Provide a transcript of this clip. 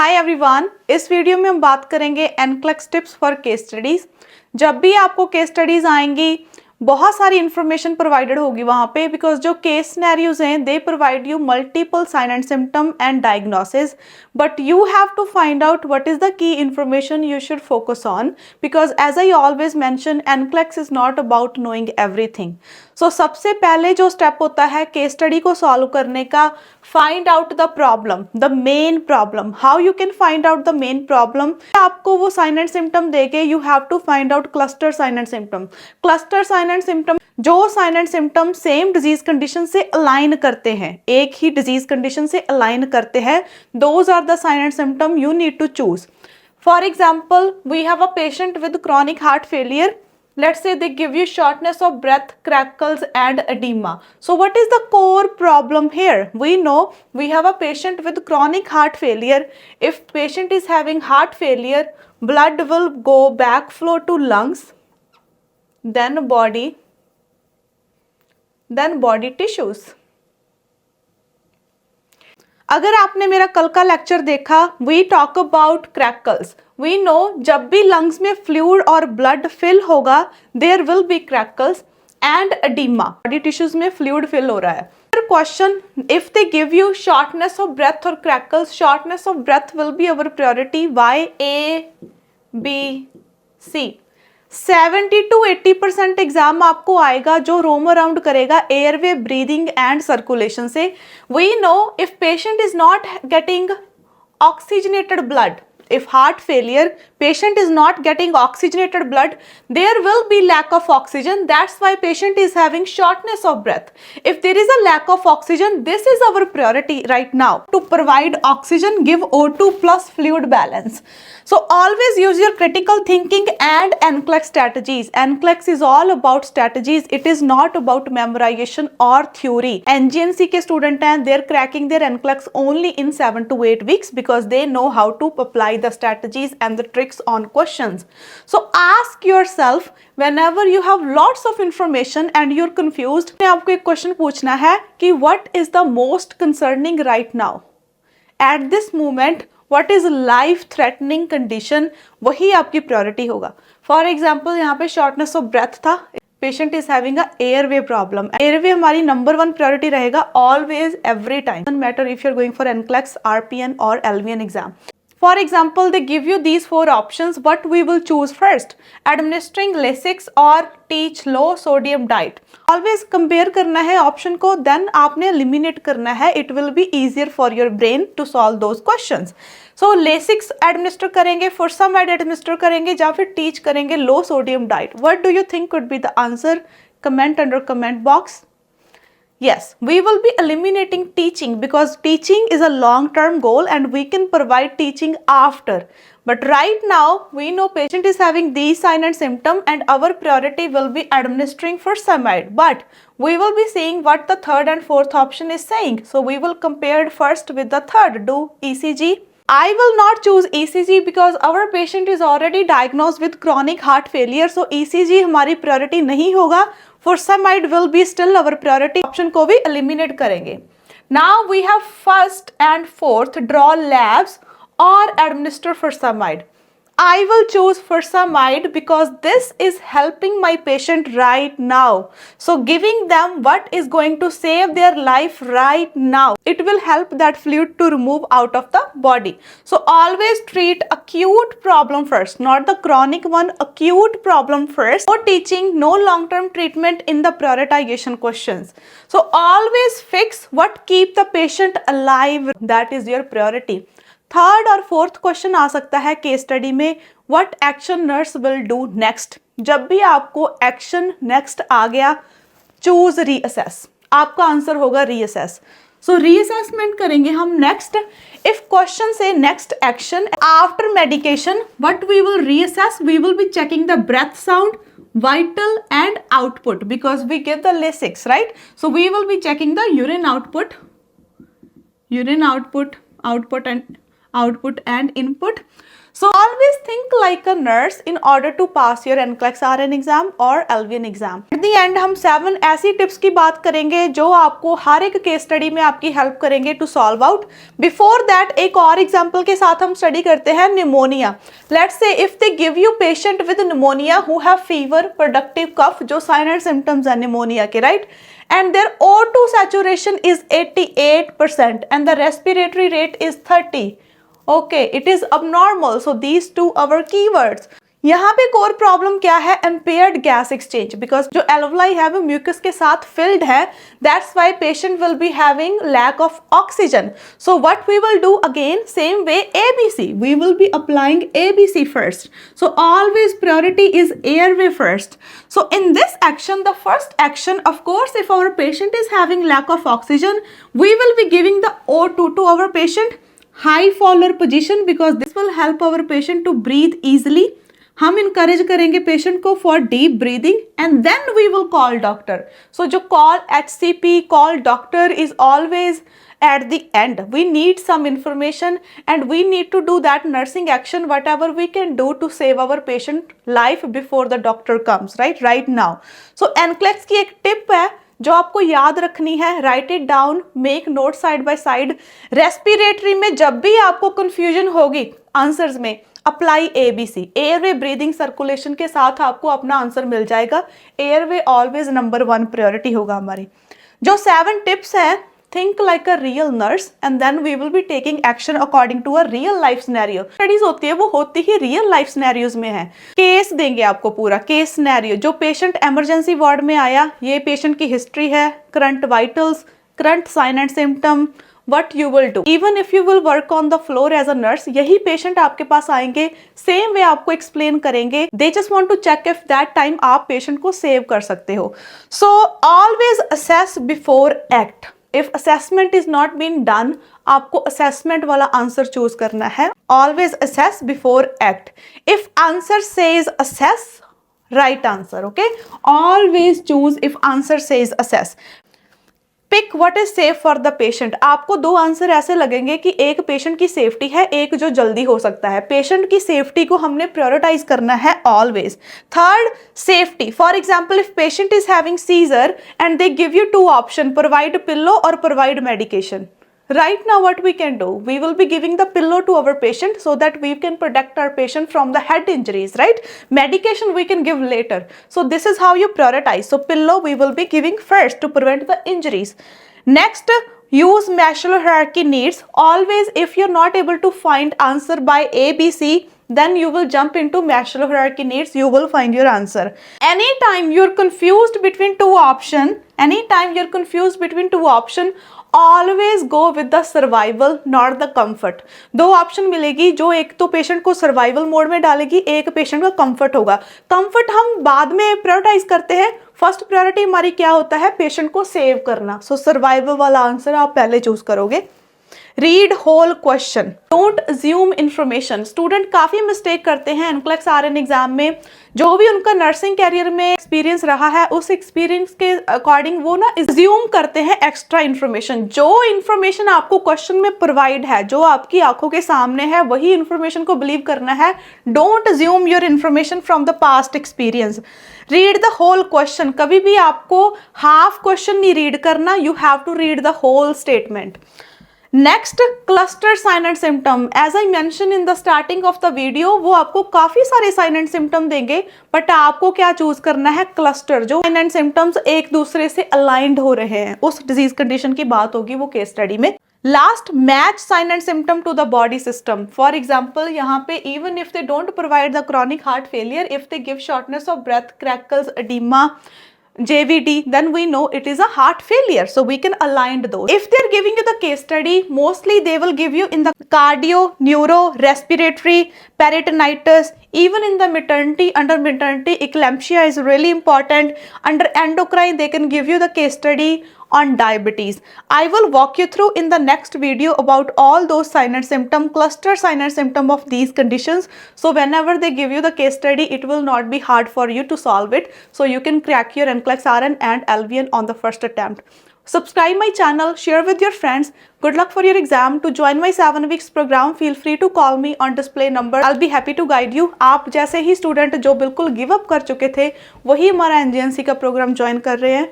Hi everyone, इस video में हम बात करेंगे NCLEX tips for case studies. जब भी आपको केस स्टडीज आएंगी बहुत सारी इंफॉर्मेशन प्रोवाइडेड होगी वहां पे, बिकॉज जो केस सिनेरियोज हैं they provide you multiple sign and symptom and diagnosis, but you have to find out what is the key information you should focus on, because as I always mention NCLEX is not about knowing everything. So सबसे पहले जो step होता है case study को solve करने का, find out the problem, the main problem. How you can find out the main problem? आपको वो साइन एंड सिम्टम देके you have to find out cluster sign and symptom. Cluster sign and symptom, जो sign and symptom same disease condition से align करते हैं, एक ही disease condition से अलाइन करते हैं, those are the sign and symptom you need to choose. For example, we have a patient with chronic heart failure. Let's say they give you shortness of breath, crackles and edema. So what is the core problem here? We know we have a patient with chronic heart failure. If patient is having heart failure, blood will go backflow to lungs, then body tissues. अगर आपने मेरा कल का lecture देखा, we talk about crackles. We know जब भी lungs में fluid और ब्लड फिल होगा there will be crackles and edema, body tissues में फ्लूइड फिल हो रहा है। Question, if they give you shortness of breath और crackles, shortness of breath will be our priority, why A B C. 70 to 80% exam आपको आएगा जो roam around करेगा airway, breathing and circulation से। We know if patient is not getting oxygenated blood, if heart failure patient is not getting oxygenated blood, there will be lack of oxygen. That's why patient is having shortness of breath. If there is a lack of oxygen, this is our priority right now to provide oxygen, give O2 plus fluid balance. So always use your critical thinking and NCLEX strategies. NCLEX is all about strategies. It is not about memorization or theory. NGNC के student हैं, they're cracking their NCLEX only in 7 to 8 weeks because they know how to apply the strategies and the tricks on questions. So ask yourself whenever you have lots of information and you're confused, मैं आपको एक question पूछना है कि what is the most concerning right now? At this moment, what is life threatening condition? वही आपकी priority होगा। For example यहाँ पे शॉर्टनेस ऑफ ब्रेथ था, patient is having a airway problem. Airway हमारी नंबर 1 प्रायोरिटी रहेगा always, every time, don't matter if you are going for NCLEX, RPN और LVN exam. For example, they give you these 4 options. What we will choose first? Administering Lasix or teach low sodium diet. Always compare करना है option को, then आपने eliminate करना है. It will be easier for your brain to solve those questions. So Lasix administer करेंगे, Furosemide administer करेंगे, या फिर teach करेंगे low sodium diet. What do you think could be the answer? Comment under comment box. Yes, we will be eliminating teaching because teaching is a long-term goal and we can provide teaching after. But right now, we know patient is having these sign and symptom and our priority will be administering Furosemide. But we will be seeing what the third and fourth option is saying. So we will compare it first with the third. Do ECG. I will not choose ECG because our patient is already diagnosed with chronic heart failure. So ECG हमारी priority नहीं होगा. Furosemide will be still our priority. Option को भी eliminate करेंगे. Now we have first and fourth, draw labs or administer Furosemide. I will choose Furosemide because this is helping my patient right now. So giving them what is going to save their life right now. It will help that fluid to remove out of the body. So always treat acute problem first, not the chronic one, acute problem first. No teaching, no long-term treatment in the prioritization questions. So always fix what keep the patient alive. That is your priority. Third और fourth question आ सकता है case study में, what action nurse will do next. जब भी आपको action next आ गया, चूज रीअसेस, आपका आंसर होगा रीअसेस। सो रीअसेसमेंट करेंगे हम नेक्स्ट। इफ क्वेश्चन से next action after medication, what we will reassess, we will be checking the breath sound, vital and output because we give the Lasix, right? So we will be checking the urine output and output and input. So always think like a nurse in order to pass your NCLEX RN exam or LVN exam. At the end हम 7 ऐसी tips की बात करेंगे जो आपको हर एक case study में आपकी हेल्प करेंगे to solve out. Before that एक और एग्जाम्पल के साथ हम स्टडी करते हैं pneumonia. Let's say if they give you patient with pneumonia who have fever, productive cough, जो साइन एंड सिम्टम्स है निमोनिया के, right, and their O2 saturation is 88% and the respiratory rate is 30. Okay, it is abnormal. So these two our keywords. यहाँ पे core problem क्या है? impaired gas exchange, because जो alveoli है वो mucus के साथ फिल्ड है. That's why patient will be having lack of oxygen. So what we will do again, same way ABC. We will be applying ABC first. So always priority is airway first. So in this action, the first action, of course, if our patient is having lack of oxygen, we will be giving the O2 to our patient. High Fowler position because this will help our patient to breathe easily. हम encourage करेंगे patient को for deep breathing and then we will call doctor. So जो call HCP, call doctor is always at the end. We need some information and we need to do that nursing action, whatever we can do to save our patient life before the doctor comes, right now. So NCLEX की एक tip है जो आपको याद रखनी है. Right it down, make note side by side. Respiratory में जब भी आपको कंफ्यूजन होगी आंसर्स में, apply ABC. Airway breathing circulation के साथ आपको अपना आंसर मिल जाएगा. एयरवे ऑलवेज नंबर 1 प्रायोरिटी होगा हमारी. जो 7 टिप्स हैं, think like a real nurse and then we will be taking action according to a real life scenario. Studies होती है वो होती ही रियल लाइफ सिनेरियोज में है. केस देंगे आपको, पूरा केस सिनेरियो. जो पेशेंट इमरजेंसी वार्ड में आया, ये पेशेंट की हिस्ट्री है, current vitals, current sign and symptom, what you will do. Even if you will work on the floor as a nurse, यही पेशेंट आपके पास आएंगे, सेम वे आपको एक्सप्लेन करेंगे. They just want to check if that time आप patient को save कर सकते हो. So always assess before act. If assessment is not being done, आपको assessment वाला आंसर चूज करना है. Always assess before act. If answer says assess, right answer. Okay, always choose if answer says assess. Pick what is safe for the patient. आपको 2 answer ऐसे लगेंगे कि एक patient की सेफ्टी है, एक जो जल्दी हो सकता है. पेशेंट की सेफ्टी को हमने प्रायोरिटाइज करना है always. Third, safety. For example if patient is having seizure and they give you 2 option, provide pillow और provide medication. Right now what we can do, we will be giving the pillow to our patient so that we can protect our patient from the head injuries, right? Medication we can give later. So this is how you prioritize. So pillow we will be giving first to prevent the injuries. Next, use Maslow hierarchy needs. Always if you're not able to find answer by ABC, then you will jump into Maslow hierarchy needs, you will find your answer. Anytime you're confused between two option, always go with the survival not the comfort. 2 option मिलेगी, जो एक तो patient को survival mode में डालेगी, एक patient का comfort होगा. कंफर्ट हम बाद में प्रायोरिटाइज करते हैं. फर्स्ट प्रायोरिटी हमारी क्या होता है? पेशेंट को सेव करना. सो सर्वाइवल वाला आंसर आप पहले चूज करोगे. Read whole question, don't assume information. Student काफी मिस्टेक करते हैं NCLEX RN एग्जाम में. जो भी उनका नर्सिंग कैरियर में एक्सपीरियंस रहा है, उस एक्सपीरियंस के अकॉर्डिंग वो ना अज्यूम करते हैं एक्स्ट्रा इन्फॉर्मेशन. जो इन्फॉर्मेशन आपको क्वेश्चन में प्रोवाइड है, जो आपकी आंखों के सामने है, वही इन्फॉर्मेशन को बिलीव करना है. Don't assume your information from the past experience. Read the whole question. कभी भी आपको हाफ क्वेश्चन नहीं रीड करना, you have to read the whole statement. Next, cluster sign and symptom. As I mention in the starting of the video, वो आपको काफी सारे sign and symptom देंगे, बट आपको क्या चूज करना है? क्लस्टर. जो साइन एंड सिम्टम्स एक दूसरे से अलाइंड हो रहे हैं, उस डिजीज कंडीशन की बात होगी वो केस स्टडी में. Last, match sign and symptom to the body system. For example यहाँ पे even if they don't provide the chronic heart failure, if they give shortness of breath, crackles, edema, JVD, then we know it is a heart failure. So we can align those. If they're giving you the case study, mostly they will give you in the cardio, neuro, respiratory, peritonitis, even in the maternity. Under maternity, eclampsia is really important. Under endocrine, they can give you the case study on diabetes. I will walk you through in the next video about all those sign and symptom, cluster sign and symptom of these conditions. So whenever they give you the case study, it will not be hard for you to solve it. So you can crack your NCLEX RN and LVN on the first attempt. Subscribe my channel, share with your friends. Good luck for your exam. To join my 7 weeks program, feel free to call me on display number. I'll be happy to guide you. आप जैसे ही student जो बिल्कुल give up कर चुके थे वही हमारा एनजीएनसी का प्रोग्राम ज्वाइन कर रहे हैं।